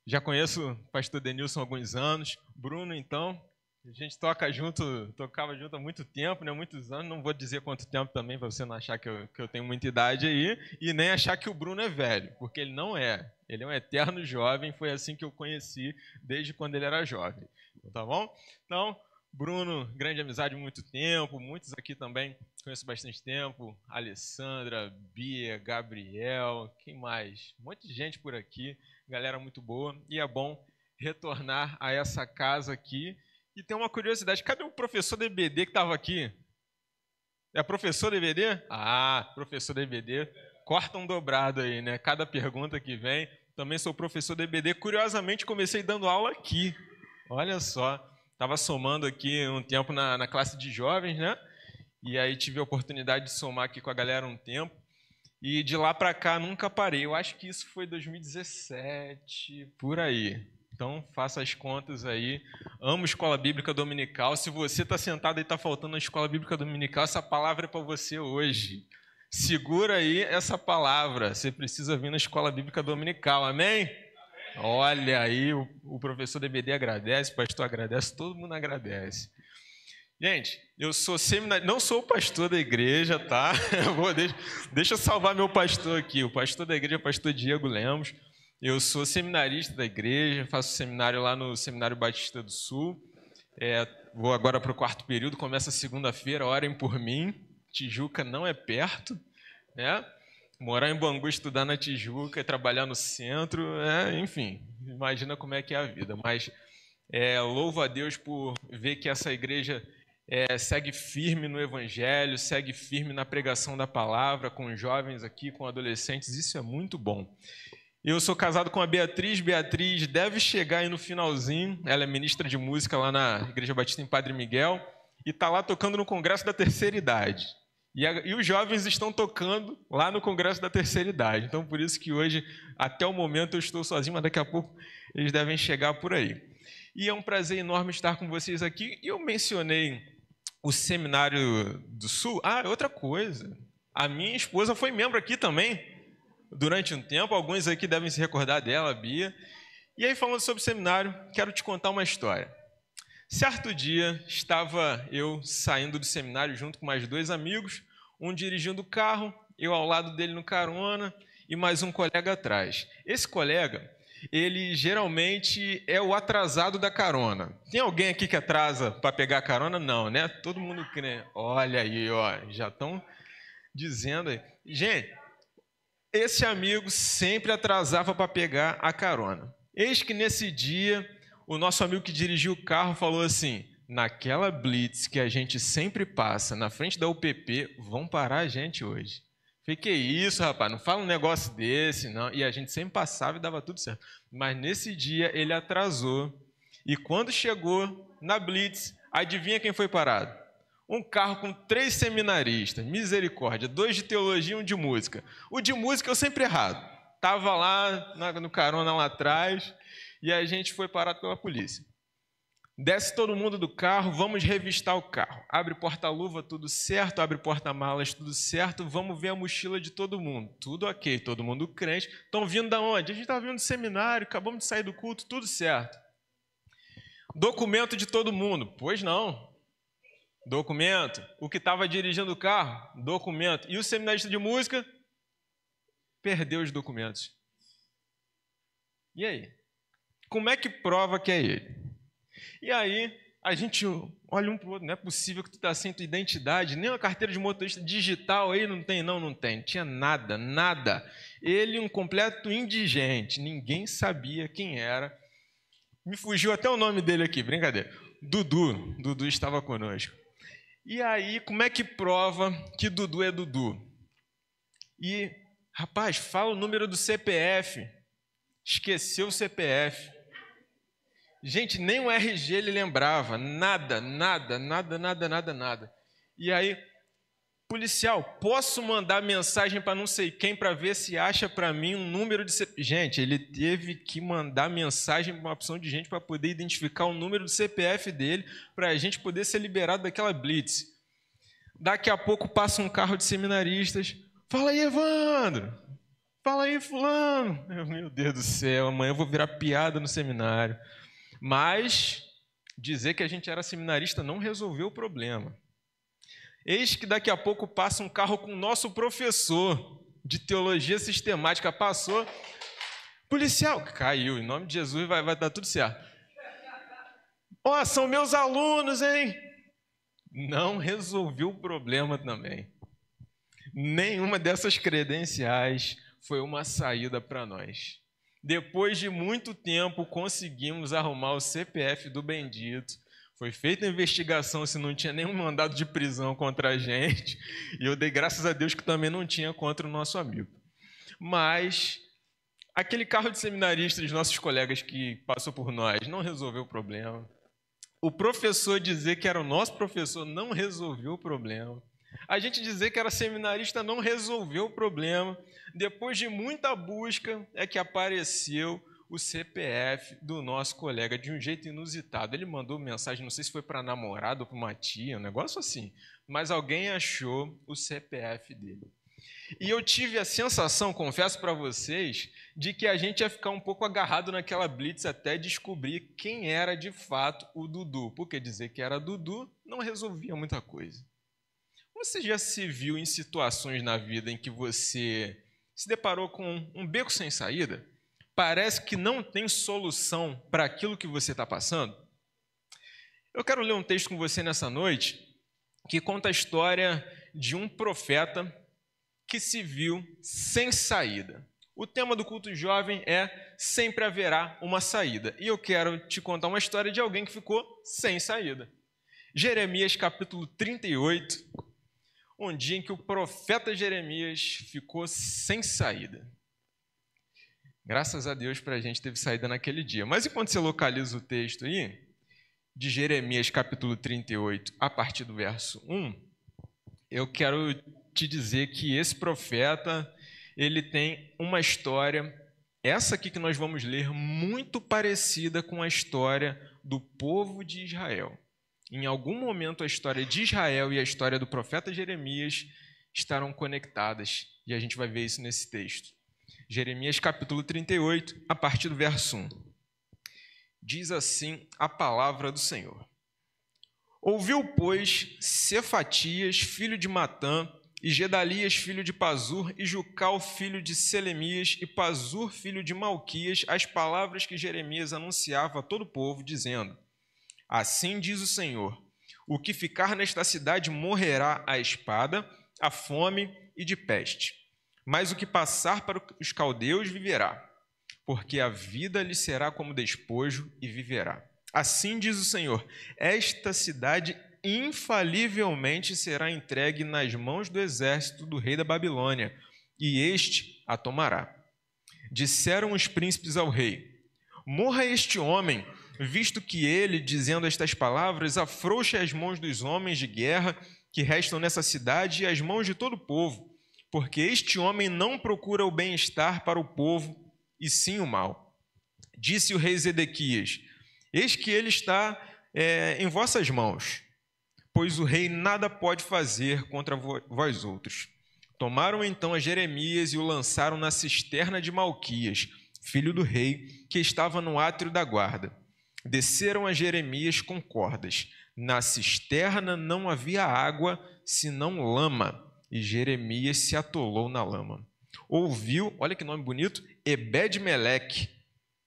Já conheço o pastor Denilson há alguns anos. Bruno, então, a gente tocava junto há muito tempo, né? Muitos anos. Não vou dizer quanto tempo também, para você não achar que eu tenho muita idade aí, e nem achar que o Bruno é velho, porque ele não é. Ele é um eterno jovem, foi assim que eu conheci desde quando ele era jovem. Tá bom? Então, Bruno, grande amizade há muito tempo, muitos aqui também conheço bastante tempo. Alessandra, Bia, Gabriel, quem mais? Um monte de gente por aqui. Galera muito boa, e é bom retornar a essa casa aqui. E tem uma curiosidade, cadê o professor da EBD que estava aqui? É professor da EBD? Ah, professor da EBD, corta um dobrado aí, né? Cada pergunta que vem, também sou professor da EBD, curiosamente comecei dando aula aqui, olha só, estava somando aqui um tempo na classe de jovens, né? E aí tive a oportunidade de somar aqui com a galera um tempo. E de lá para cá nunca parei. Eu acho que isso foi 2017, por aí. Então faça as contas aí. Amo escola bíblica dominical. Se você está sentado e está faltando na escola bíblica dominical, essa palavra é para você hoje. Segura aí essa palavra. Você precisa vir na escola bíblica dominical. Amém? Olha aí, o professor da EBD agradece, o pastor agradece, todo mundo agradece. Gente, eu sou seminarista, não sou o pastor da igreja, tá? Deixa eu salvar meu pastor aqui. O pastor da igreja é o pastor Diego Lemos. Eu sou seminarista da igreja, faço seminário lá no Seminário Batista do Sul. Vou agora para o 4º período, começa segunda-feira, orem por mim. Tijuca não é perto, né? Morar em Bangu, estudar na Tijuca, trabalhar no centro, enfim, imagina como é que é a vida. Mas louvo a Deus por ver que essa igreja segue firme no evangelho, segue firme na pregação da palavra, com jovens aqui, com adolescentes, isso é muito bom. Eu sou casado com a Beatriz deve chegar aí no finalzinho, ela é ministra de música lá na Igreja Batista em Padre Miguel, e está lá tocando no Congresso da Terceira Idade. E os jovens estão tocando lá no Congresso da Terceira Idade, então por isso que hoje, até o momento, eu estou sozinho, mas daqui a pouco eles devem chegar por aí. E é um prazer enorme estar com vocês aqui, e eu mencionei o Seminário do Sul. Outra coisa, a minha esposa foi membro aqui também, durante um tempo, alguns aqui devem se recordar dela, a Bia. E aí, falando sobre o seminário, quero te contar uma história. Certo dia, estava eu saindo do seminário junto com mais 2 amigos, um dirigindo o carro, eu ao lado dele no carona e mais um colega atrás. Esse colega, ele geralmente é o atrasado da carona. Tem alguém aqui que atrasa para pegar a carona? Não, né? Todo mundo crê. Olha aí, ó, já estão dizendo aí. Gente, esse amigo sempre atrasava para pegar a carona. Eis que nesse dia, o nosso amigo que dirigiu o carro falou assim: naquela blitz que a gente sempre passa na frente da UPP, vão parar a gente hoje. Falei, que isso, rapaz, não fala um negócio desse, não. E a gente sempre passava e dava tudo certo. Mas nesse dia ele atrasou. E quando chegou na blitz, adivinha quem foi parado? Um carro com 3 seminaristas, misericórdia, 2 de teologia e 1 de música. O de música eu sempre errado. Estava lá no carona lá atrás e a gente foi parado pela polícia. Desce todo mundo do carro, vamos revistar o carro. Abre porta-luva, tudo certo. Abre porta-malas, tudo certo. Vamos ver a mochila de todo mundo. Tudo ok, todo mundo crente. Estão vindo da onde? A gente está vindo do seminário, acabamos de sair do culto, tudo certo. Documento de todo mundo? Pois não. Documento. O que estava dirigindo o carro? Documento. E o seminarista de música? Perdeu os documentos. E aí? Como é que prova que é ele? E aí, a gente olha um para o outro, não é possível que tu está sem tua identidade, nem uma carteira de motorista digital aí, não tem, não tem. Tinha nada, nada. Ele, um completo indigente, ninguém sabia quem era. Me fugiu até o nome dele aqui, brincadeira. Dudu estava conosco. E aí, como é que prova que Dudu é Dudu? E, rapaz, fala o número do CPF. Esqueceu o CPF. Gente, nem o RG ele lembrava, nada. E aí, policial, posso mandar mensagem para não sei quem para ver se acha para mim um número de CPF? Gente, ele teve que mandar mensagem para uma opção de gente para poder identificar o número do CPF dele, para a gente poder ser liberado daquela blitz. Daqui a pouco passa um carro de seminaristas. Fala aí, Evandro. Fala aí, fulano. Meu Deus do céu, amanhã eu vou virar piada no seminário. Mas dizer que a gente era seminarista não resolveu o problema. Eis que daqui a pouco passa um carro com o nosso professor de teologia sistemática. Passou, policial, caiu, em nome de Jesus vai dar tudo certo. Ó, são meus alunos, hein? Não resolveu o problema também. Nenhuma dessas credenciais foi uma saída para nós. Depois de muito tempo, conseguimos arrumar o CPF do bendito. Foi feita a investigação se não tinha nenhum mandado de prisão contra a gente. E eu dei graças a Deus que também não tinha contra o nosso amigo. Mas aquele carro de seminarista dos nossos colegas que passou por nós não resolveu o problema. O professor dizer que era o nosso professor não resolveu o problema. A gente dizer que era seminarista não resolveu o problema. Depois de muita busca é que apareceu o CPF do nosso colega de um jeito inusitado. Ele mandou mensagem, não sei se foi para namorado ou para uma tia, um negócio assim. Mas alguém achou o CPF dele. E eu tive a sensação, confesso para vocês, de que a gente ia ficar um pouco agarrado naquela blitz até descobrir quem era de fato o Dudu. Porque dizer que era Dudu não resolvia muita coisa. Você já se viu em situações na vida em que você se deparou com um beco sem saída? Parece que não tem solução para aquilo que você está passando? Eu quero ler um texto com você nessa noite que conta a história de um profeta que se viu sem saída. O tema do culto jovem é Sempre Haverá uma Saída. E eu quero te contar uma história de alguém que ficou sem saída. Jeremias capítulo 38, um dia em que o profeta Jeremias ficou sem saída. Graças a Deus para a gente teve saída naquele dia. Mas enquanto você localiza o texto aí, de Jeremias capítulo 38, a partir do verso 1, eu quero te dizer que esse profeta, ele tem uma história, essa aqui que nós vamos ler, muito parecida com a história do povo de Israel. Em algum momento a história de Israel e a história do profeta Jeremias estarão conectadas, e a gente vai ver isso nesse texto. Jeremias capítulo 38, a partir do verso 1. Diz assim a palavra do Senhor. Ouviu, pois, Cefatias, filho de Matã, e Gedalias, filho de Pazur, e Jucal, filho de Selemias, e Pazur, filho de Malquias, as palavras que Jeremias anunciava a todo o povo, dizendo: Assim diz o Senhor, o que ficar nesta cidade morrerá à espada, à fome e de peste. Mas o que passar para os caldeus viverá, porque a vida lhe será como despojo e viverá. Assim diz o Senhor, esta cidade infalivelmente será entregue nas mãos do exército do rei da Babilônia, e este a tomará. Disseram os príncipes ao rei: Morra este homem, visto que ele, dizendo estas palavras, afrouxa as mãos dos homens de guerra que restam nessa cidade e as mãos de todo o povo, porque este homem não procura o bem-estar para o povo, e sim o mal. Disse o rei Zedequias: Eis que ele está em vossas mãos, pois o rei nada pode fazer contra vós outros. Tomaram então a Jeremias e o lançaram na cisterna de Malquias, filho do rei, que estava no átrio da guarda. Desceram a Jeremias com cordas. Na cisterna não havia água, senão lama, e Jeremias se atolou na lama. Ouviu, olha que nome bonito, Ebed-Meleque,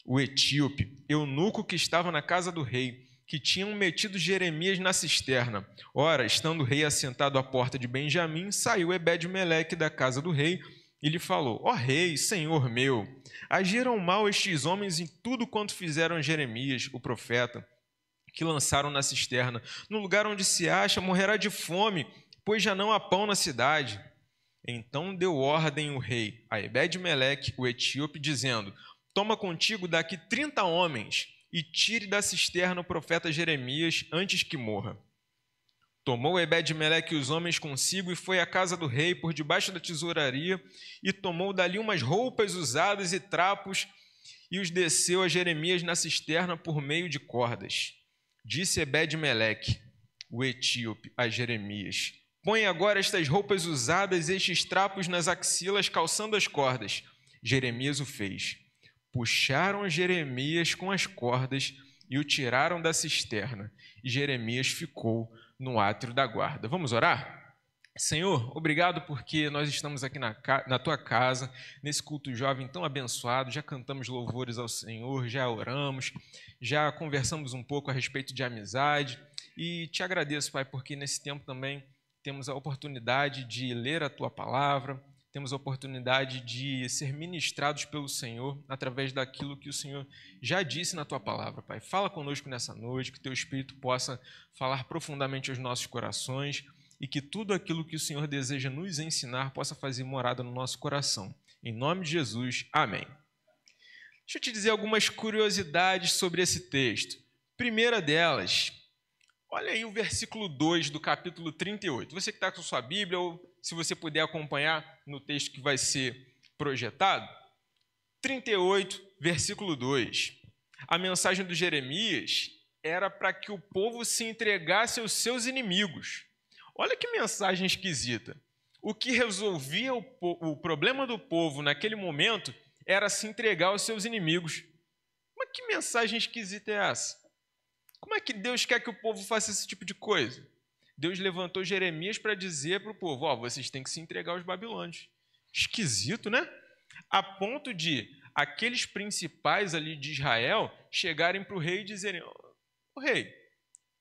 o etíope, eunuco que estava na casa do rei, que tinham metido Jeremias na cisterna. Ora, estando o rei assentado à porta de Benjamim, saiu Ebed-Meleque da casa do rei e lhe falou: Ó rei, senhor meu, agiram mal estes homens em tudo quanto fizeram a Jeremias, o profeta, que lançaram na cisterna. No lugar onde se acha, morrerá de fome, pois já não há pão na cidade. Então deu ordem o rei a Ebed-Meleque, o etíope, dizendo: Toma contigo daqui 30 homens e tire da cisterna o profeta Jeremias antes que morra. Tomou Ebed-Meleque os homens consigo e foi à casa do rei por debaixo da tesouraria e tomou dali umas roupas usadas e trapos e os desceu a Jeremias na cisterna por meio de cordas. Disse Ebed-Meleque, o etíope, a Jeremias: Põe agora estas roupas usadas e estes trapos nas axilas, calçando as cordas. Jeremias o fez. Puxaram Jeremias com as cordas e o tiraram da cisterna. E Jeremias ficou no átrio da guarda. Vamos orar? Senhor, obrigado porque nós estamos aqui na tua casa, nesse culto jovem tão abençoado, já cantamos louvores ao Senhor, já oramos, já conversamos um pouco a respeito de amizade e te agradeço, Pai, porque nesse tempo também temos a oportunidade de ler a tua palavra, temos a oportunidade de ser ministrados pelo Senhor através daquilo que o Senhor já disse na tua palavra, Pai. Fala conosco nessa noite, que teu Espírito possa falar profundamente aos nossos corações, e que tudo aquilo que o Senhor deseja nos ensinar possa fazer morada no nosso coração. Em nome de Jesus, amém. Deixa eu te dizer algumas curiosidades sobre esse texto. Primeira delas, olha aí o versículo 2 do capítulo 38. Você que está com a sua Bíblia, ou se você puder acompanhar no texto que vai ser projetado. 38, versículo 2. A mensagem do Jeremias era para que o povo se entregasse aos seus inimigos. Olha que mensagem esquisita. O que resolvia o problema do povo naquele momento era se entregar aos seus inimigos. Mas que mensagem esquisita é essa? Como é que Deus quer que o povo faça esse tipo de coisa? Deus levantou Jeremias para dizer para o povo, vocês têm que se entregar aos babilônios. Esquisito, né? A ponto de aqueles principais ali de Israel chegarem para o rei e dizerem, o rei,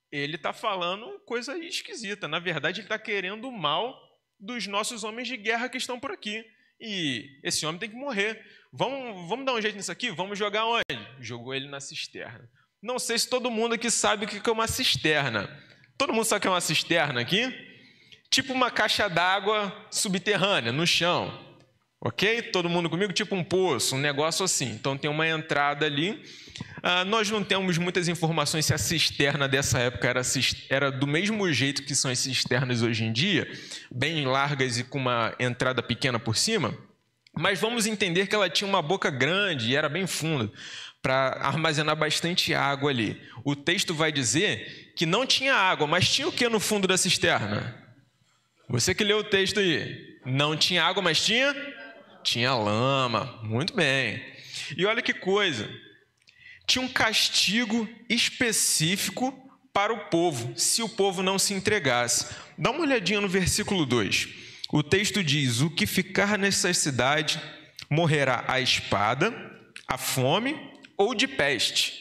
ele está falando coisa esquisita. Na verdade, ele está querendo o mal dos nossos homens de guerra que estão por aqui. E esse homem tem que morrer. Vamos dar um jeito nisso aqui? Vamos jogar onde? Jogou ele na cisterna. Não sei se todo mundo aqui sabe o que é uma cisterna. Todo mundo sabe o que é uma cisterna aqui? Tipo uma caixa d'água subterrânea, no chão. Ok? Todo mundo comigo? Tipo um poço, um negócio assim. Então tem uma entrada ali. Nós não temos muitas informações se a cisterna dessa época era do mesmo jeito que são as cisternas hoje em dia, bem largas e com uma entrada pequena por cima, mas vamos entender que ela tinha uma boca grande e era bem funda, para armazenar bastante água ali. O texto vai dizer que não tinha água, mas tinha o que no fundo da cisterna? Você que leu o texto aí. Não tinha água, mas tinha lama. Muito bem. E olha que coisa. Tinha um castigo específico para o povo, se o povo não se entregasse. Dá uma olhadinha no versículo 2. O texto diz, o que ficar nessa cidade morrerá à espada, à fome ou de peste.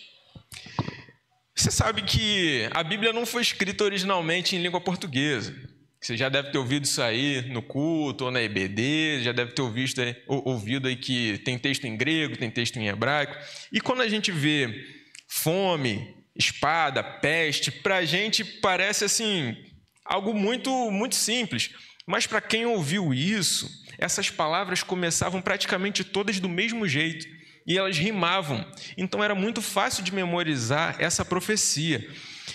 Você sabe que a Bíblia não foi escrita originalmente em língua portuguesa. Você já deve ter ouvido isso aí no culto ou na EBD, já deve ter ouvido aí que tem texto em grego, tem texto em hebraico. E quando a gente vê fome, espada, peste, para a gente parece assim algo muito, muito simples. Mas para quem ouviu isso, essas palavras começavam praticamente todas do mesmo jeito e elas rimavam. Então era muito fácil de memorizar essa profecia.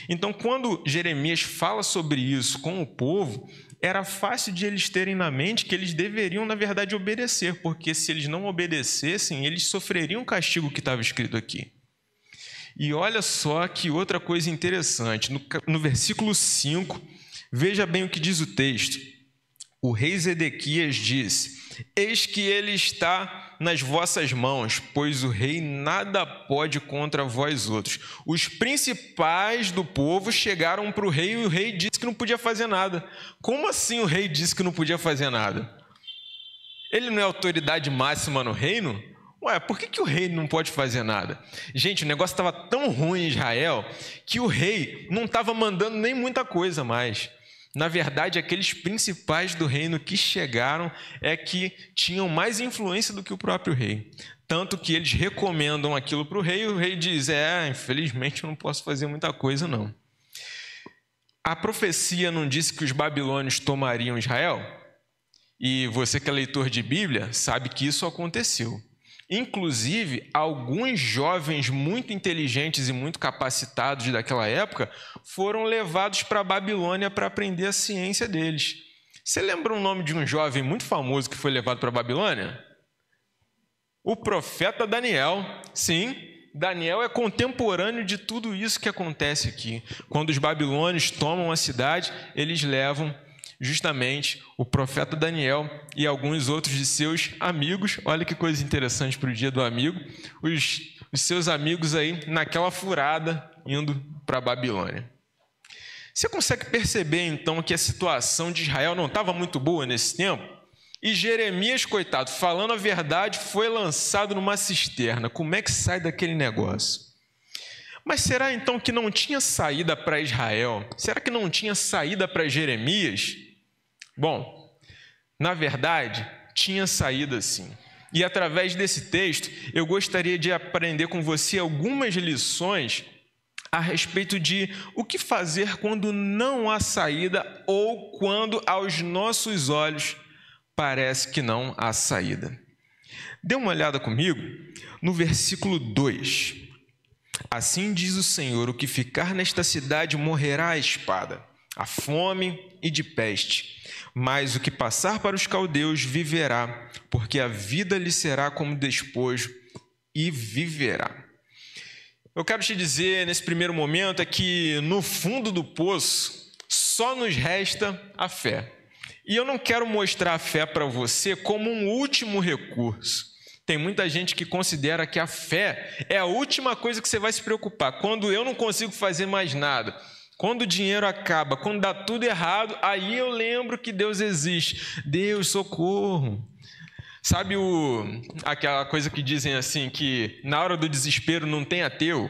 Então, quando Jeremias fala sobre isso com o povo, era fácil de eles terem na mente que eles deveriam, na verdade, obedecer, porque se eles não obedecessem, eles sofreriam o castigo que estava escrito aqui. E olha só que outra coisa interessante, no versículo 5, veja bem o que diz o texto. O rei Zedequias diz, eis que ele está nas vossas mãos, pois o rei nada pode contra vós outros. Os principais do povo chegaram para o rei e o rei disse que não podia fazer nada. Como assim o rei disse que não podia fazer nada? Ele não é autoridade máxima no reino? Por que o rei não pode fazer nada? Gente, o negócio estava tão ruim em Israel que o rei não estava mandando nem muita coisa mais. Na verdade, aqueles principais do reino que chegaram é que tinham mais influência do que o próprio rei. Tanto que eles recomendam aquilo para o rei e o rei diz, infelizmente eu não posso fazer muita coisa não. A profecia não disse que os babilônios tomariam Israel? E você que é leitor de Bíblia sabe que isso aconteceu. Inclusive, alguns jovens muito inteligentes e muito capacitados daquela época foram levados para a Babilônia para aprender a ciência deles. Você lembra o nome de um jovem muito famoso que foi levado para a Babilônia? O profeta Daniel. Sim, Daniel é contemporâneo de tudo isso que acontece aqui. Quando os babilônios tomam a cidade, eles levam justamente o profeta Daniel e alguns outros de seus amigos. Olha que coisa interessante para o dia do amigo. Os seus amigos aí naquela furada indo para a Babilônia. Você consegue perceber então que a situação de Israel não estava muito boa nesse tempo? E Jeremias, coitado, falando a verdade, foi lançado numa cisterna. Como é que sai daquele negócio? Mas será então que não tinha saída para Israel? Será que não tinha saída para Jeremias? Bom, na verdade, tinha saída sim. E através desse texto, eu gostaria de aprender com você algumas lições a respeito de o que fazer quando não há saída ou quando aos nossos olhos parece que não há saída. Dê uma olhada comigo no versículo 2. Assim diz o Senhor: o que ficar nesta cidade morrerá à espada, à fome e de peste. Mas o que passar para os caldeus viverá, porque a vida lhe será como despojo e viverá. Eu quero te dizer, nesse primeiro momento, é que no fundo do poço só nos resta a fé. E eu não quero mostrar a fé para você como um último recurso. Tem muita gente que considera que a fé é a última coisa que você vai se preocupar. Quando eu não consigo fazer mais nada, quando o dinheiro acaba, quando dá tudo errado, aí eu lembro que Deus existe. Deus, socorro. Sabe aquela coisa que dizem assim, que na hora do desespero não tem ateu,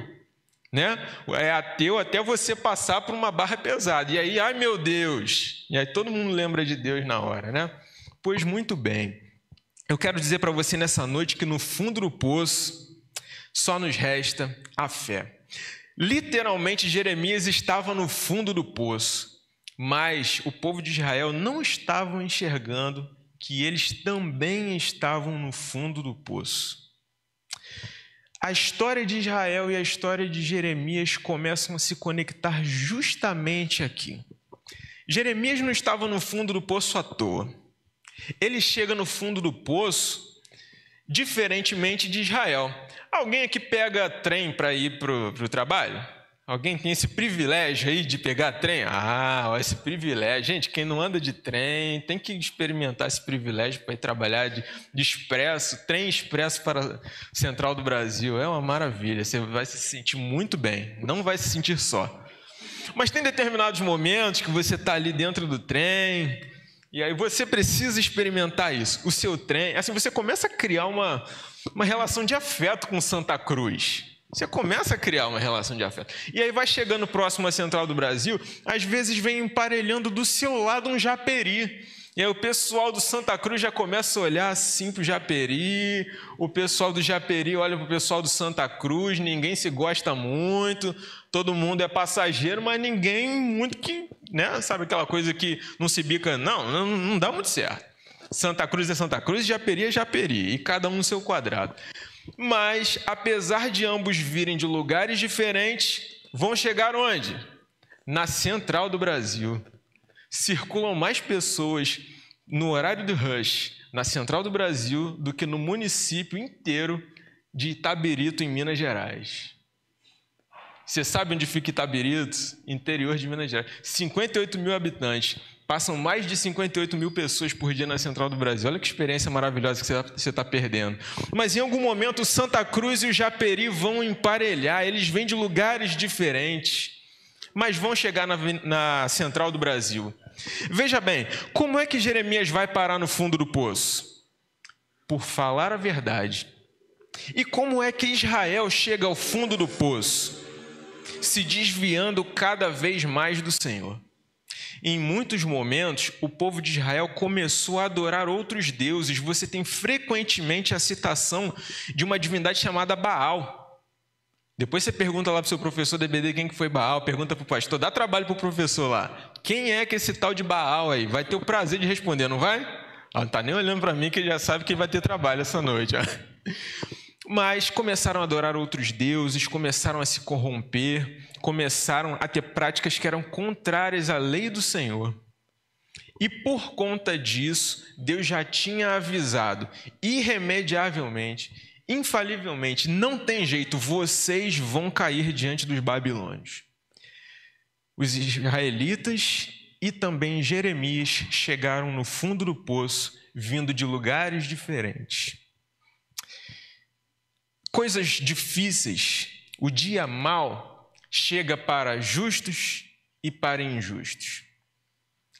né? É ateu até você passar por uma barra pesada. E aí, ai meu Deus! E aí todo mundo lembra de Deus na hora, né? Pois muito bem. Eu quero dizer para você nessa noite que no fundo do poço só nos resta a fé. Literalmente, Jeremias estava no fundo do poço, mas o povo de Israel não estava enxergando que eles também estavam no fundo do poço. A história de Israel e a história de Jeremias começam a se conectar justamente aqui. Jeremias não estava no fundo do poço à toa. Ele chega no fundo do poço diferentemente de Israel. Alguém aqui pega trem para ir para o trabalho? Alguém tem esse privilégio aí de pegar trem? Ah, esse privilégio. Gente, quem não anda de trem tem que experimentar esse privilégio para ir trabalhar de expresso, trem expresso para a Central do Brasil. É uma maravilha, você vai se sentir muito bem, não vai se sentir só. Mas tem determinados momentos que você está ali dentro do trem, e aí você precisa experimentar isso. O seu trem, assim, você começa a criar uma relação de afeto com Santa Cruz. Você começa a criar uma relação de afeto. E aí vai chegando próximo à Central do Brasil, às vezes vem emparelhando do seu lado um Japeri. E aí o pessoal do Santa Cruz já começa a olhar assim para o Japeri, o pessoal do Japeri olha para o pessoal do Santa Cruz, ninguém se gosta muito, todo mundo é passageiro, mas ninguém muito que, né, sabe aquela coisa que não se bica, não dá muito certo. Santa Cruz é Santa Cruz, Japeri é Japeri, e cada um no seu quadrado. Mas, apesar de ambos virem de lugares diferentes, vão chegar onde? Na Central do Brasil. Circulam mais pessoas no horário do rush na Central do Brasil do que no município inteiro de Itabirito, em Minas Gerais. Você sabe onde fica Itabirito? Interior de Minas Gerais. 58 mil habitantes. Passam mais de 58 mil pessoas por dia na Central do Brasil. Olha que experiência maravilhosa que você está perdendo. Mas em algum momento o Santa Cruz e o Japeri vão emparelhar. Eles vêm de lugares diferentes, mas vão chegar na Central do Brasil. Veja bem, como é que Jeremias vai parar no fundo do poço? Por falar a verdade. E como é que Israel chega ao fundo do poço? Se desviando cada vez mais do Senhor. Em muitos momentos, o povo de Israel começou a adorar outros deuses. Você tem frequentemente a citação de uma divindade chamada Baal. Depois você pergunta lá para o seu professor da EBD quem que foi Baal, pergunta para o pastor, dá trabalho para o professor lá. Quem é que esse tal de Baal aí? Vai ter o prazer de responder, não vai? Não está nem olhando para mim que ele já sabe que vai ter trabalho essa noite. Mas começaram a adorar outros deuses, começaram a se corromper, começaram a ter práticas que eram contrárias à lei do Senhor. E por conta disso, Deus já tinha avisado, irremediavelmente, infalivelmente, não tem jeito, vocês vão cair diante dos babilônios. Os israelitas e também Jeremias chegaram no fundo do poço, vindo de lugares diferentes. Coisas difíceis, o dia mau chega para justos e para injustos.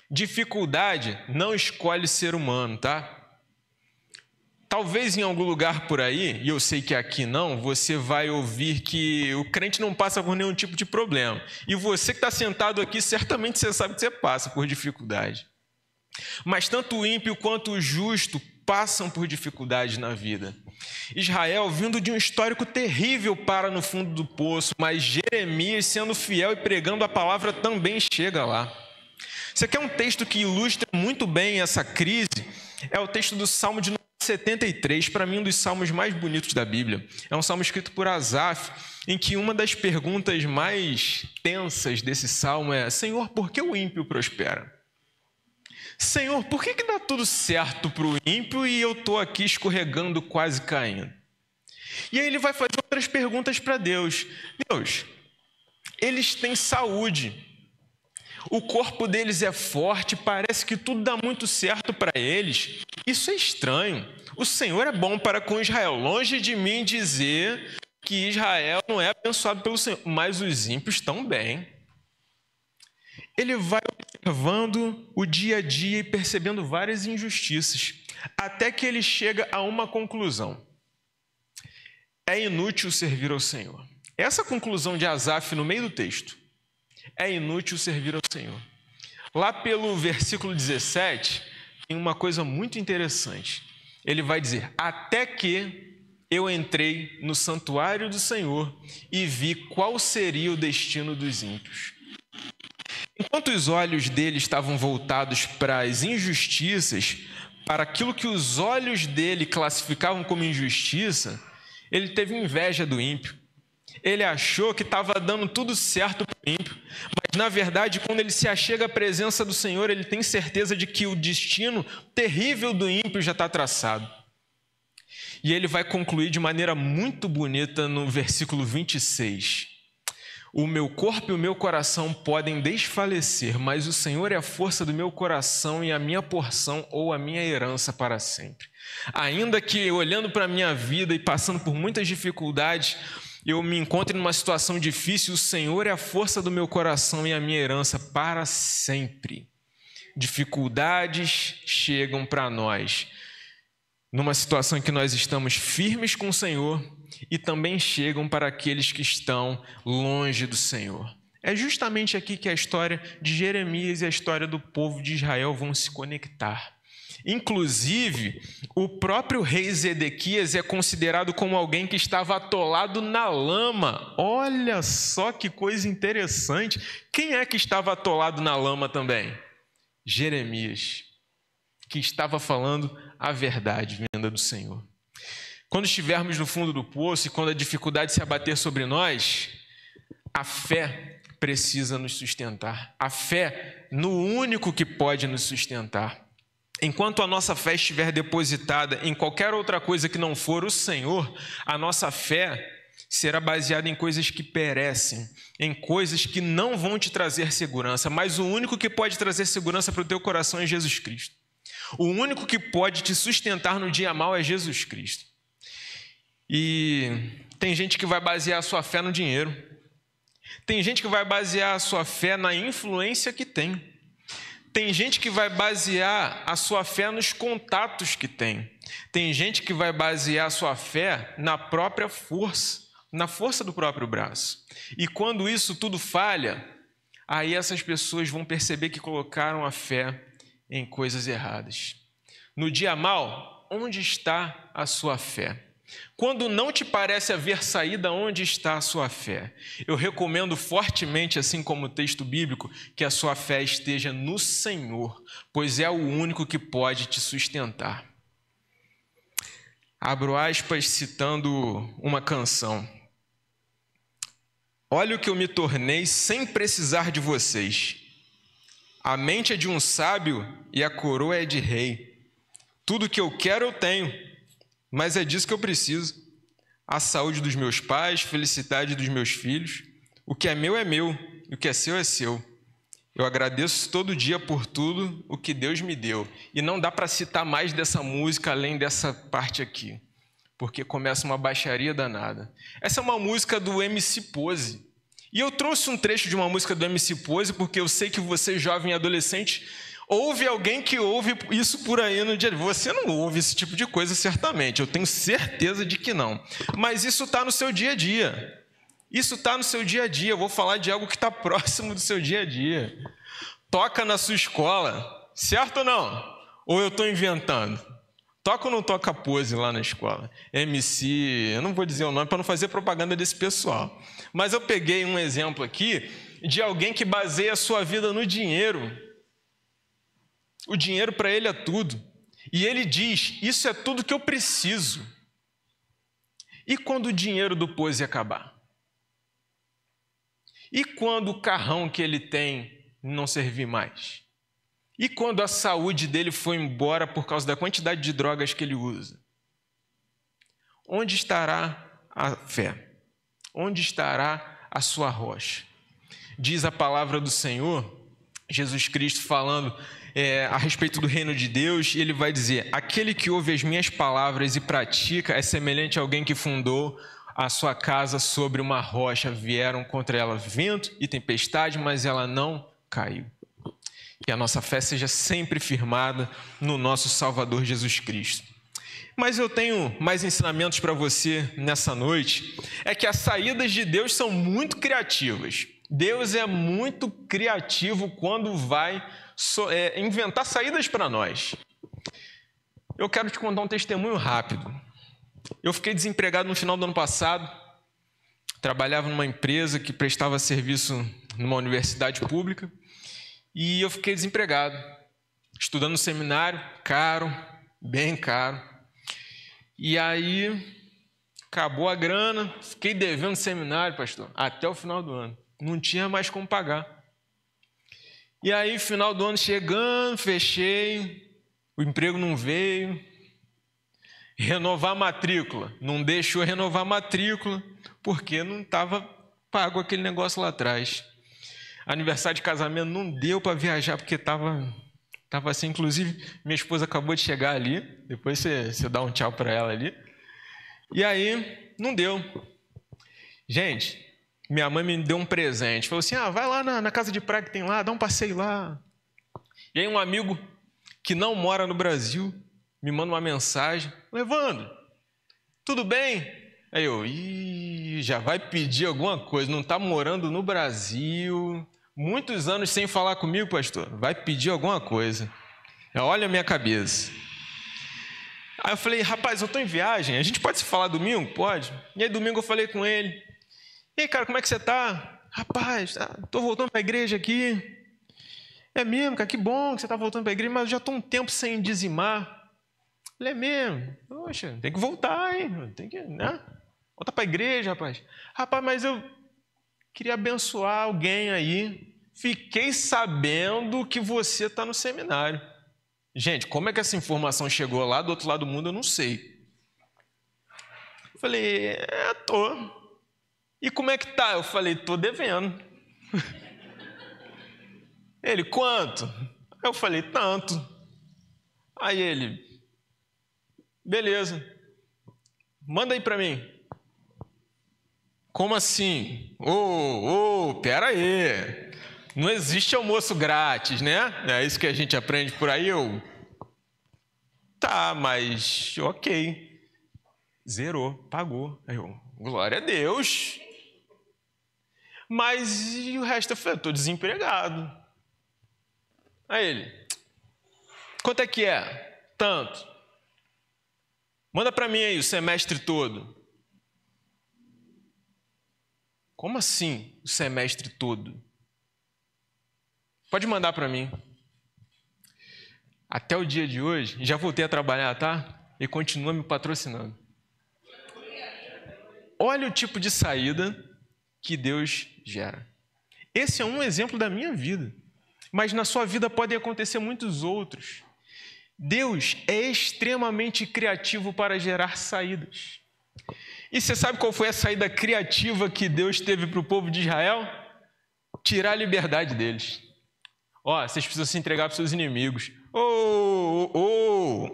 Dificuldade não escolhe ser humano, tá? Talvez em algum lugar por aí, e eu sei que aqui não, você vai ouvir que o crente não passa por nenhum tipo de problema. E você que está sentado aqui, certamente você sabe que você passa por dificuldade. Mas tanto o ímpio quanto o justo passam por dificuldades na vida. Israel, vindo de um histórico terrível, para no fundo do poço, mas Jeremias, sendo fiel e pregando a palavra, também chega lá. Você quer um texto que ilustra muito bem essa crise? É o texto do Salmo de 73, para mim um dos salmos mais bonitos da Bíblia. É um salmo escrito por Asaf, em que uma das perguntas mais tensas desse salmo é: Senhor, por que o ímpio prospera? Senhor, por que dá tudo certo para o ímpio e eu estou aqui escorregando, quase caindo? E aí ele vai fazer outras perguntas para Deus. Deus, eles têm saúde, o corpo deles é forte, parece que tudo dá muito certo para eles. Isso é estranho. O Senhor é bom para com Israel. Longe de mim dizer que Israel não é abençoado pelo Senhor, mas os ímpios estão bem. Ele vai observando o dia a dia e percebendo várias injustiças, até que ele chega a uma conclusão: é inútil servir ao Senhor. Essa conclusão de Asaf no meio do texto: é inútil servir ao Senhor. Lá pelo versículo 17, tem uma coisa muito interessante. Ele vai dizer: até que eu entrei no santuário do Senhor e vi qual seria o destino dos ímpios. Enquanto os olhos dele estavam voltados para as injustiças, para aquilo que os olhos dele classificavam como injustiça, ele teve inveja do ímpio. Ele achou que estava dando tudo certo para o ímpio, mas na verdade, quando ele se achega à presença do Senhor, ele tem certeza de que o destino terrível do ímpio já está traçado. E ele vai concluir de maneira muito bonita no versículo 26. O meu corpo e o meu coração podem desfalecer, mas o Senhor é a força do meu coração e a minha porção ou a minha herança para sempre. Ainda que, olhando para a minha vida e passando por muitas dificuldades, eu me encontre numa situação difícil, o Senhor é a força do meu coração e a minha herança para sempre. Dificuldades chegam para nós numa situação em que nós estamos firmes com o Senhor, e também chegam para aqueles que estão longe do Senhor. É justamente aqui que a história de Jeremias e a história do povo de Israel vão se conectar. Inclusive, o próprio rei Zedequias é considerado como alguém que estava atolado na lama. Olha só que coisa interessante. Quem é que estava atolado na lama também? Jeremias, que estava falando a verdade vinda do Senhor. Quando estivermos no fundo do poço e quando a dificuldade se abater sobre nós, a fé precisa nos sustentar. A fé no único que pode nos sustentar. Enquanto a nossa fé estiver depositada em qualquer outra coisa que não for o Senhor, a nossa fé será baseada em coisas que perecem, em coisas que não vão te trazer segurança. Mas o único que pode trazer segurança para o teu coração é Jesus Cristo. O único que pode te sustentar no dia mau é Jesus Cristo. E tem gente que vai basear a sua fé no dinheiro. Tem gente que vai basear a sua fé na influência que tem. Tem gente que vai basear a sua fé nos contatos que tem. Tem gente que vai basear a sua fé na própria força, na força do próprio braço. E quando isso tudo falha, aí essas pessoas vão perceber que colocaram a fé em coisas erradas. No dia mau, onde está a sua fé? Quando não te parece haver saída, onde está a sua fé? Eu recomendo fortemente, assim como o texto bíblico, que a sua fé esteja no Senhor, pois é o único que pode te sustentar. Abro aspas citando uma canção. Olha o que eu me tornei sem precisar de vocês. A mente é de um sábio e a coroa é de rei. Tudo que eu quero eu tenho. Mas é disso que eu preciso. A saúde dos meus pais, felicidade dos meus filhos. O que é meu, e o que é seu. Eu agradeço todo dia por tudo o que Deus me deu. E não dá para citar mais dessa música além dessa parte aqui, porque começa uma baixaria danada. Essa é uma música do MC Pose. E eu trouxe um trecho de uma música do MC Pose porque eu sei que você, jovem e adolescente, ouve alguém que ouve isso por aí no dia. Você não ouve esse tipo de coisa, certamente. Eu tenho certeza de que não. Mas isso está no seu dia a dia. Isso está no seu dia a dia. Eu vou falar de algo que está próximo do seu dia a dia. Toca na sua escola, certo ou não? Ou eu estou inventando? Toca ou não toca Pose lá na escola? MC, eu não vou dizer o nome para não fazer propaganda desse pessoal. Mas eu peguei um exemplo aqui de alguém que baseia a sua vida no dinheiro. O dinheiro para ele é tudo. E ele diz, isso é tudo que eu preciso. E quando o dinheiro do Pose acabar? E quando o carrão que ele tem não servir mais? E quando a saúde dele foi embora por causa da quantidade de drogas que ele usa? Onde estará a fé? Onde estará a sua rocha? Diz a palavra do Senhor, Jesus Cristo falando a respeito do reino de Deus, e ele vai dizer, aquele que ouve as minhas palavras e pratica é semelhante a alguém que fundou a sua casa sobre uma rocha. Vieram contra ela vento e tempestade, mas ela não caiu. Que a nossa fé seja sempre firmada no nosso Salvador Jesus Cristo. Mas eu tenho mais ensinamentos para você nessa noite. É que as saídas de Deus são muito criativas. Deus é muito criativo quando vai inventar saídas para nós. Eu quero te contar um testemunho rápido. Eu fiquei desempregado no final do ano passado. Trabalhava numa empresa que prestava serviço numa universidade pública. E eu fiquei desempregado. Estudando no seminário, caro, bem caro. E aí, acabou a grana, fiquei devendo seminário, pastor, até o final do ano. Não tinha mais como pagar. E aí, final do ano chegando, fechei, o emprego não veio. Renovar a matrícula, não deixou renovar a matrícula, porque não estava pago aquele negócio lá atrás. Aniversário de casamento não deu para viajar, porque estava assim. Inclusive, minha esposa acabou de chegar ali, depois você dá um tchau para ela ali. E aí, não deu. Gente, minha mãe me deu um presente. Falou assim, vai lá na casa de praia que tem lá, dá um passeio lá. E aí um amigo que não mora no Brasil me manda uma mensagem. Evandro, tudo bem? Aí eu, já vai pedir alguma coisa, não está morando no Brasil, muitos anos sem falar comigo, pastor, vai pedir alguma coisa. Olha a minha cabeça. Aí eu falei, rapaz, eu estou em viagem, a gente pode se falar domingo? Pode. E aí domingo eu falei com ele. E aí, cara, como é que você está? Rapaz, estou voltando para a igreja aqui. É mesmo, cara, que bom que você está voltando para a igreja, mas eu já estou um tempo sem dizimar. Ele é mesmo. Poxa, tem que voltar, hein? Tem que, né? Volta para a igreja, rapaz. Rapaz, mas eu queria abençoar alguém aí. Fiquei sabendo que você está no seminário. Gente, como é que essa informação chegou lá do outro lado do mundo, eu não sei. Eu falei, tô. E como é que tá? Eu falei, tô devendo. Ele, quanto? Eu falei, tanto. Aí ele, beleza, manda aí para mim. Como assim? Pera aí. Não existe almoço grátis, né? É isso que a gente aprende por aí. Tá, mas ok. Zerou, pagou. Aí eu, glória a Deus. Mas e o resto? Eu falei, estou desempregado. Aí ele, quanto é que é? Tanto. Manda para mim aí o semestre todo. Como assim o semestre todo? Pode mandar para mim. Até o dia de hoje, já voltei a trabalhar, tá? E continua me patrocinando. Olha o tipo de saída que Deus gera. Esse é um exemplo da minha vida. Mas na sua vida podem acontecer muitos outros. Deus é extremamente criativo para gerar saídas. E você sabe qual foi a saída criativa que Deus teve para o povo de Israel? Tirar a liberdade deles. Ó, vocês precisam se entregar para os seus inimigos.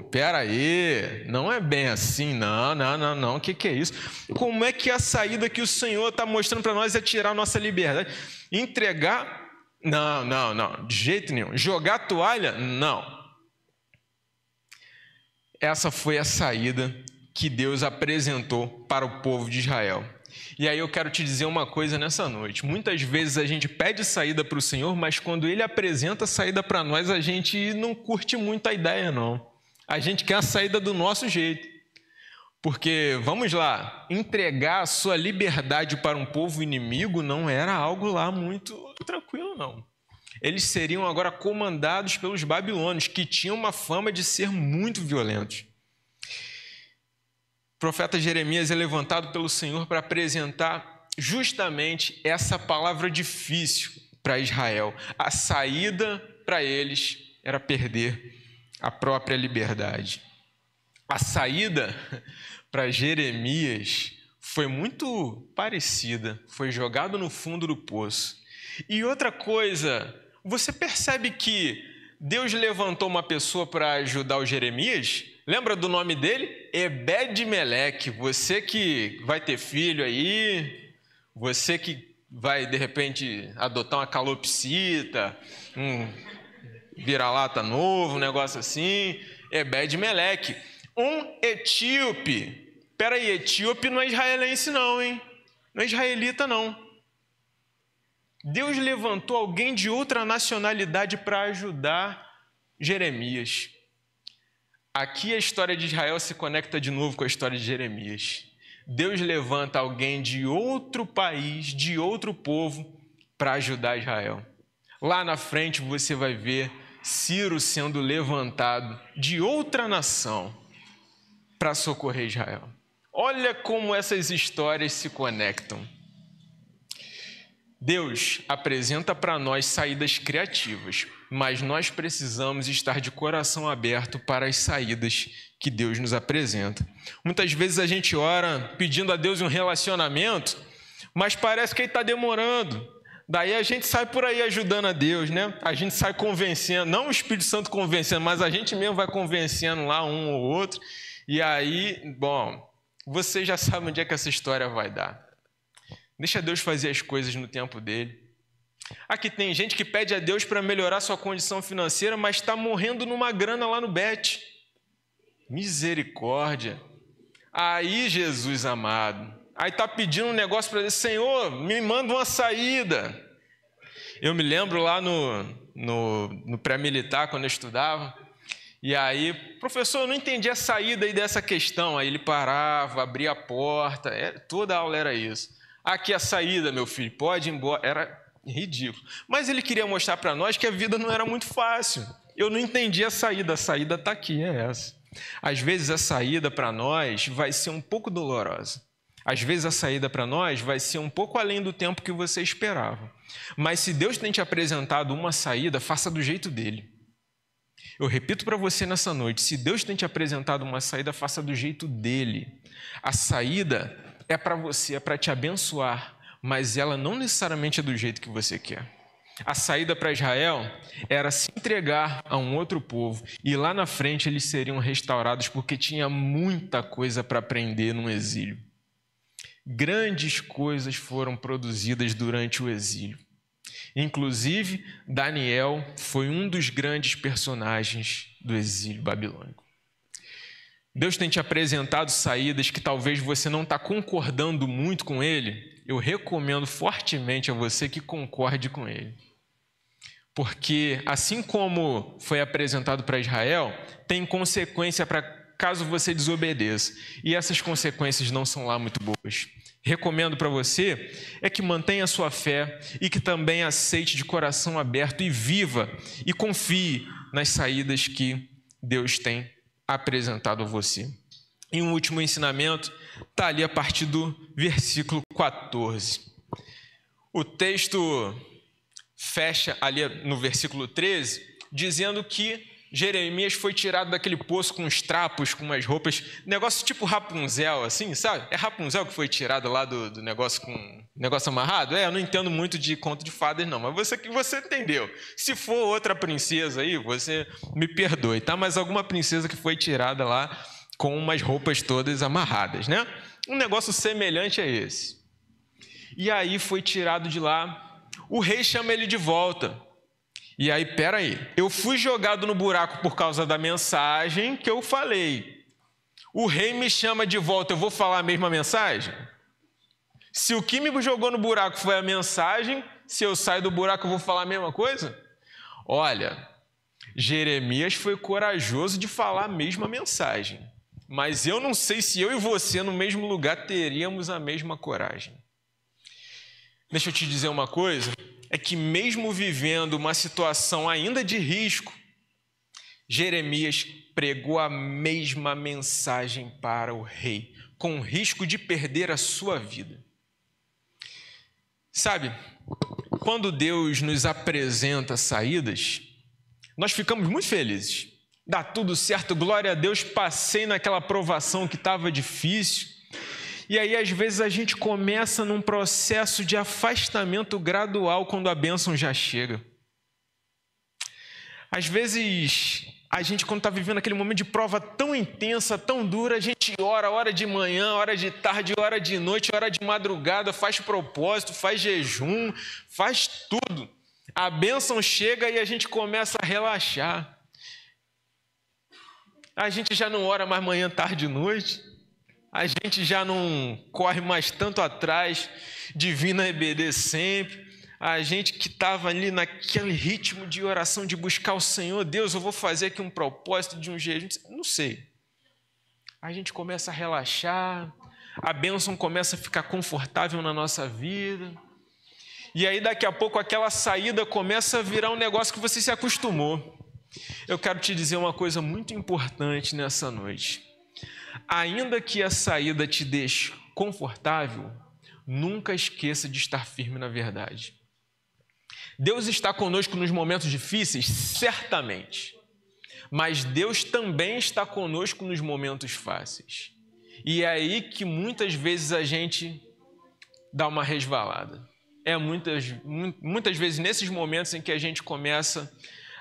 Pera aí, não é bem assim, não, o que é isso? Como é que a saída que o Senhor está mostrando para nós é tirar a nossa liberdade? Entregar? Não, de jeito nenhum. Jogar a toalha? Não. Essa foi a saída que Deus apresentou para o povo de Israel. E aí eu quero te dizer uma coisa nessa noite. Muitas vezes a gente pede saída para o Senhor, mas quando Ele apresenta a saída para nós, a gente não curte muito a ideia, não. A gente quer a saída do nosso jeito. Porque, vamos lá, entregar a sua liberdade para um povo inimigo não era algo lá muito tranquilo, não. Eles seriam agora comandados pelos babilônios, que tinham uma fama de ser muito violentos. O profeta Jeremias é levantado pelo Senhor para apresentar justamente essa palavra difícil para Israel. A saída para eles era perder a própria liberdade. A saída para Jeremias foi muito parecida, foi jogado no fundo do poço. E outra coisa, você percebe que Deus levantou uma pessoa para ajudar o Jeremias? Lembra do nome dele? Ebed-Meleque. Você que vai ter filho aí, você que vai, de repente, adotar uma calopsita, um vira-lata novo, um negócio assim. Ebed-Meleque. Um etíope. Peraí, etíope não é israelense não, hein? Não é israelita não. Deus levantou alguém de outra nacionalidade para ajudar Jeremias. Aqui a história de Israel se conecta de novo com a história de Jeremias. Deus levanta alguém de outro país, de outro povo, para ajudar Israel. Lá na frente você vai ver Ciro sendo levantado de outra nação para socorrer Israel. Olha como essas histórias se conectam. Deus apresenta para nós saídas criativas, mas nós precisamos estar de coração aberto para as saídas que Deus nos apresenta. Muitas vezes a gente ora pedindo a Deus um relacionamento, mas parece que ele está demorando. Daí a gente sai por aí ajudando a Deus, né? A gente sai convencendo, não o Espírito Santo convencendo, mas a gente mesmo vai convencendo lá um ou outro. E aí, bom, você já sabe onde é que essa história vai dar. Deixa Deus fazer as coisas no tempo dele. Aqui tem gente que pede a Deus para melhorar sua condição financeira, mas está morrendo numa grana lá no Bet. Misericórdia. Aí, Jesus amado, aí está pedindo um negócio para Deus, Senhor, me manda uma saída. Eu me lembro lá no pré-militar, quando eu estudava, e aí, professor, eu não entendi a saída aí dessa questão. Aí ele parava, abria a porta, toda a aula era isso. Aqui a saída, meu filho, pode ir embora. Era ridículo. Mas ele queria mostrar para nós que a vida não era muito fácil. Eu não entendi a saída está aqui, é essa. Às vezes a saída para nós vai ser um pouco dolorosa. Às vezes a saída para nós vai ser um pouco além do tempo que você esperava. Mas se Deus tem te apresentado uma saída, faça do jeito dele. Eu repito para você nessa noite, se Deus tem te apresentado uma saída, faça do jeito dele. A saída é para você, é para te abençoar, mas ela não necessariamente é do jeito que você quer. A saída para Israel era se entregar a um outro povo e lá na frente eles seriam restaurados porque tinha muita coisa para aprender no exílio. Grandes coisas foram produzidas durante o exílio. Inclusive, Daniel foi um dos grandes personagens do exílio babilônico. Deus tem te apresentado saídas que talvez você não está concordando muito com ele. Eu recomendo fortemente a você que concorde com ele. Porque, assim como foi apresentado para Israel, tem consequência para caso você desobedeça. E essas consequências não são lá muito boas. Recomendo para você é que mantenha a sua fé e que também aceite de coração aberto e viva e confie nas saídas que Deus tem apresentado a você. E um último ensinamento está ali a partir do versículo 14. O texto fecha ali no versículo 13, dizendo que Jeremias foi tirado daquele poço com os trapos, com umas roupas, negócio tipo Rapunzel, assim, sabe? É Rapunzel que foi tirado lá do negócio com negócio amarrado? Eu não entendo muito de conto de fadas, não, mas você entendeu. Se for outra princesa aí, você me perdoe, tá? Mas alguma princesa que foi tirada lá com umas roupas todas amarradas, né? Um negócio semelhante a esse. E aí foi tirado de lá, o rei chama ele de volta. E aí, peraí, eu fui jogado no buraco por causa da mensagem que eu falei. O rei me chama de volta, eu vou falar a mesma mensagem? Se o que me jogou no buraco foi a mensagem, se eu sair do buraco eu vou falar a mesma coisa? Olha, Jeremias foi corajoso de falar a mesma mensagem. Mas eu não sei se eu e você no mesmo lugar teríamos a mesma coragem. Deixa eu te dizer uma coisa. É que mesmo vivendo uma situação ainda de risco, Jeremias pregou a mesma mensagem para o rei, com o risco de perder a sua vida. Sabe, quando Deus nos apresenta saídas, nós ficamos muito felizes. Dá tudo certo, glória a Deus, passei naquela provação que estava difícil. E aí, às vezes, a gente começa num processo de afastamento gradual quando a bênção já chega. Às vezes, a gente, quando está vivendo aquele momento de prova tão intensa, tão dura, a gente ora, hora de manhã, hora de tarde, hora de noite, hora de madrugada, faz propósito, faz jejum, faz tudo. A bênção chega e a gente começa a relaxar. A gente já não ora mais manhã, tarde e noite. A gente já não corre mais tanto atrás, Divina EBD sempre. A gente que estava ali naquele ritmo de oração, de buscar o Senhor, Deus, eu vou fazer aqui um propósito de um jejum, não sei. A gente começa a relaxar, a bênção começa a ficar confortável na nossa vida. E aí daqui a pouco aquela saída começa a virar um negócio que você se acostumou. Eu quero te dizer uma coisa muito importante nessa noite. Ainda que a saída te deixe confortável, nunca esqueça de estar firme na verdade. Deus está conosco nos momentos difíceis, certamente. Mas Deus também está conosco nos momentos fáceis. E é aí que muitas vezes a gente dá uma resvalada. É muitas vezes nesses momentos em que a gente começa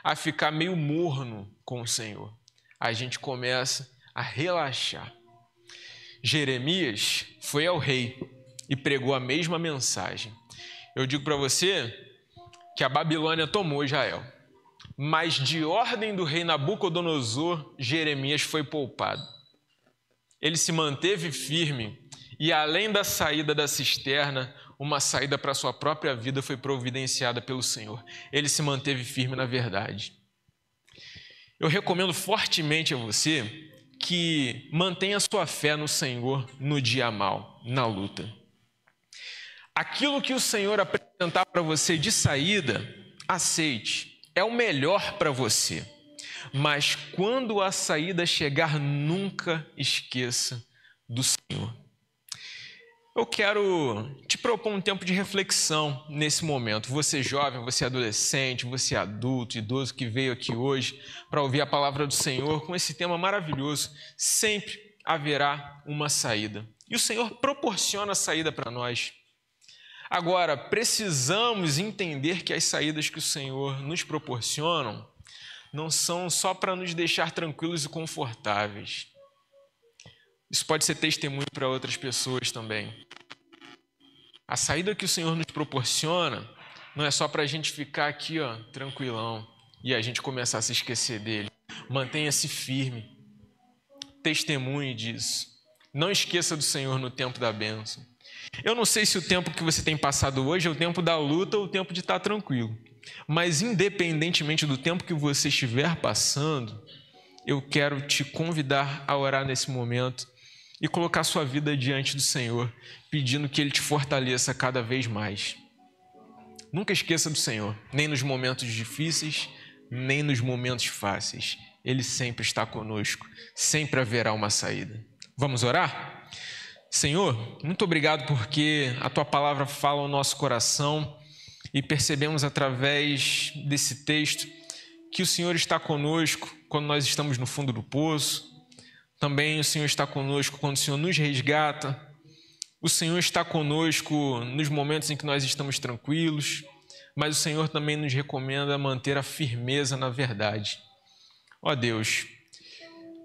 a ficar meio morno com o Senhor. A gente começa a relaxar. Jeremias foi ao rei e pregou a mesma mensagem. Eu digo para você que a Babilônia tomou Israel, mas de ordem do rei Nabucodonosor, Jeremias foi poupado. Ele se manteve firme e, além da saída da cisterna, uma saída para a sua própria vida foi providenciada pelo Senhor. Ele se manteve firme na verdade. Eu recomendo fortemente a você que mantenha sua fé no Senhor no dia mau, na luta. Aquilo que o Senhor apresentar para você de saída, aceite. É o melhor para você. Mas quando a saída chegar, nunca esqueça do Senhor. Eu quero te propor um tempo de reflexão nesse momento. Você jovem, você adolescente, você adulto, idoso que veio aqui hoje para ouvir a palavra do Senhor com esse tema maravilhoso. Sempre haverá uma saída. E o Senhor proporciona a saída para nós. Agora, precisamos entender que as saídas que o Senhor nos proporciona não são só para nos deixar tranquilos e confortáveis. Isso pode ser testemunho para outras pessoas também. A saída que o Senhor nos proporciona não é só para a gente ficar aqui, tranquilão, e a gente começar a se esquecer dele. Mantenha-se firme. Testemunhe disso. Não esqueça do Senhor no tempo da bênção. Eu não sei se o tempo que você tem passado hoje é o tempo da luta ou o tempo de estar tranquilo. Mas independentemente do tempo que você estiver passando, eu quero te convidar a orar nesse momento e colocar sua vida diante do Senhor, pedindo que Ele te fortaleça cada vez mais. Nunca esqueça do Senhor, nem nos momentos difíceis, nem nos momentos fáceis. Ele sempre está conosco, sempre haverá uma saída. Vamos orar? Senhor, muito obrigado porque a Tua palavra fala ao nosso coração e percebemos através desse texto que o Senhor está conosco quando nós estamos no fundo do poço. Também o Senhor está conosco quando o Senhor nos resgata. O Senhor está conosco nos momentos em que nós estamos tranquilos, mas o Senhor também nos recomenda manter a firmeza na verdade. Ó Deus,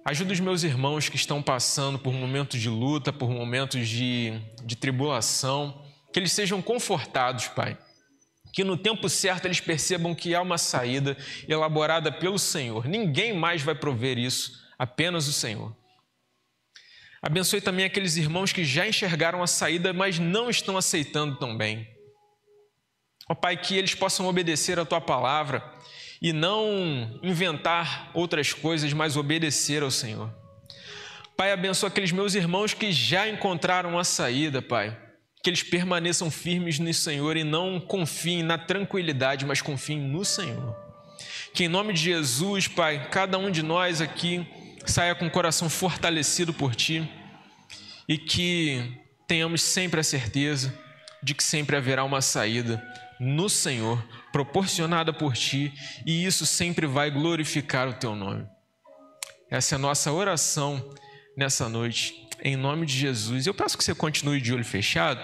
ajuda os meus irmãos que estão passando por momentos de luta, por momentos de tribulação, que eles sejam confortados, Pai. Que no tempo certo eles percebam que há uma saída elaborada pelo Senhor. Ninguém mais vai prover isso, apenas o Senhor. Abençoe também aqueles irmãos que já enxergaram a saída, mas não estão aceitando também. Ó Pai, que eles possam obedecer a Tua palavra e não inventar outras coisas, mas obedecer ao Senhor. Pai, abençoa aqueles meus irmãos que já encontraram a saída, Pai. Que eles permaneçam firmes no Senhor e não confiem na tranquilidade, mas confiem no Senhor. Que em nome de Jesus, Pai, cada um de nós aqui saia com o coração fortalecido por Ti e que tenhamos sempre a certeza de que sempre haverá uma saída no Senhor, proporcionada por Ti, e isso sempre vai glorificar o Teu nome. Essa é a nossa oração nessa noite, em nome de Jesus. Eu peço que você continue de olho fechado.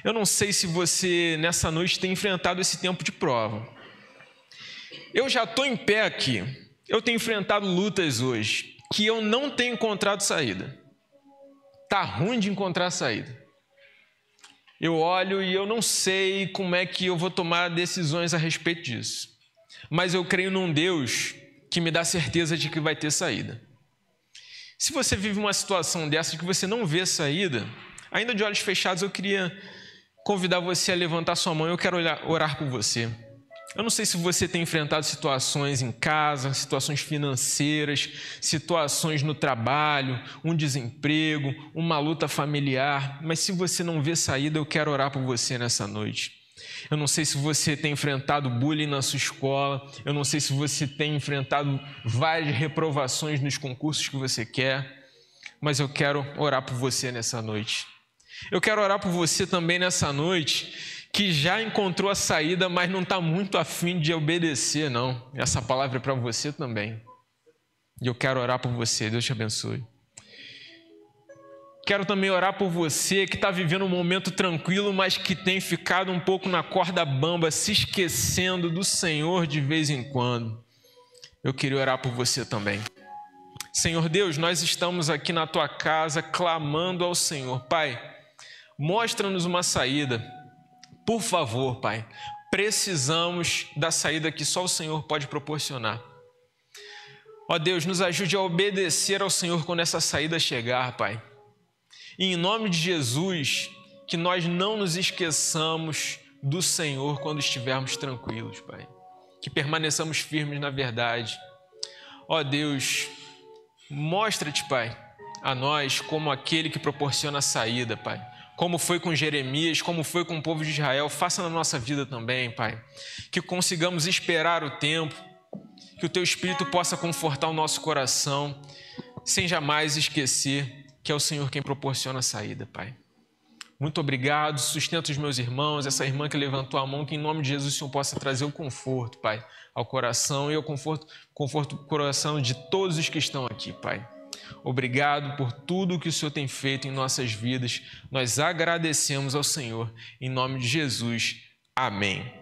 Eu não sei se você nessa noite tem enfrentado esse tempo de prova. Eu já estou em pé aqui, eu tenho enfrentado lutas hoje que eu não tenho encontrado saída. Está ruim de encontrar saída. Eu olho e eu não sei como é que eu vou tomar decisões a respeito disso. Mas eu creio num Deus que me dá certeza de que vai ter saída. Se você vive uma situação dessa de que você não vê saída, ainda de olhos fechados, eu queria convidar você a levantar sua mão. Eu quero orar por você. Eu não sei se você tem enfrentado situações em casa, situações financeiras, situações no trabalho, um desemprego, uma luta familiar, mas se você não vê saída, eu quero orar por você nessa noite. Eu não sei se você tem enfrentado bullying na sua escola, eu não sei se você tem enfrentado várias reprovações nos concursos que você quer, mas eu quero orar por você nessa noite. Eu quero orar por você também nessa noite, que já encontrou a saída, mas não está muito afim de obedecer, não. Essa palavra é para você também. E eu quero orar por você. Deus te abençoe. Quero também orar por você que está vivendo um momento tranquilo, mas que tem ficado um pouco na corda bamba, se esquecendo do Senhor de vez em quando. Eu queria orar por você também. Senhor Deus, nós estamos aqui na Tua casa clamando ao Senhor. Pai, mostra-nos uma saída. Por favor, Pai, precisamos da saída que só o Senhor pode proporcionar. Ó Deus, nos ajude a obedecer ao Senhor quando essa saída chegar, Pai. E em nome de Jesus, que nós não nos esqueçamos do Senhor quando estivermos tranquilos, Pai. Que permaneçamos firmes na verdade. Ó Deus, mostra-te, Pai, a nós como aquele que proporciona a saída, Pai. Como foi com Jeremias, como foi com o povo de Israel, faça na nossa vida também, Pai. Que consigamos esperar o tempo, que o Teu Espírito possa confortar o nosso coração, sem jamais esquecer que é o Senhor quem proporciona a saída, Pai. Muito obrigado, sustenta os meus irmãos, essa irmã que levantou a mão, que em nome de Jesus o Senhor possa trazer o conforto, Pai, ao coração e ao conforto o coração de todos os que estão aqui, Pai. Obrigado por tudo que o Senhor tem feito em nossas vidas. Nós agradecemos ao Senhor. Em nome de Jesus. Amém.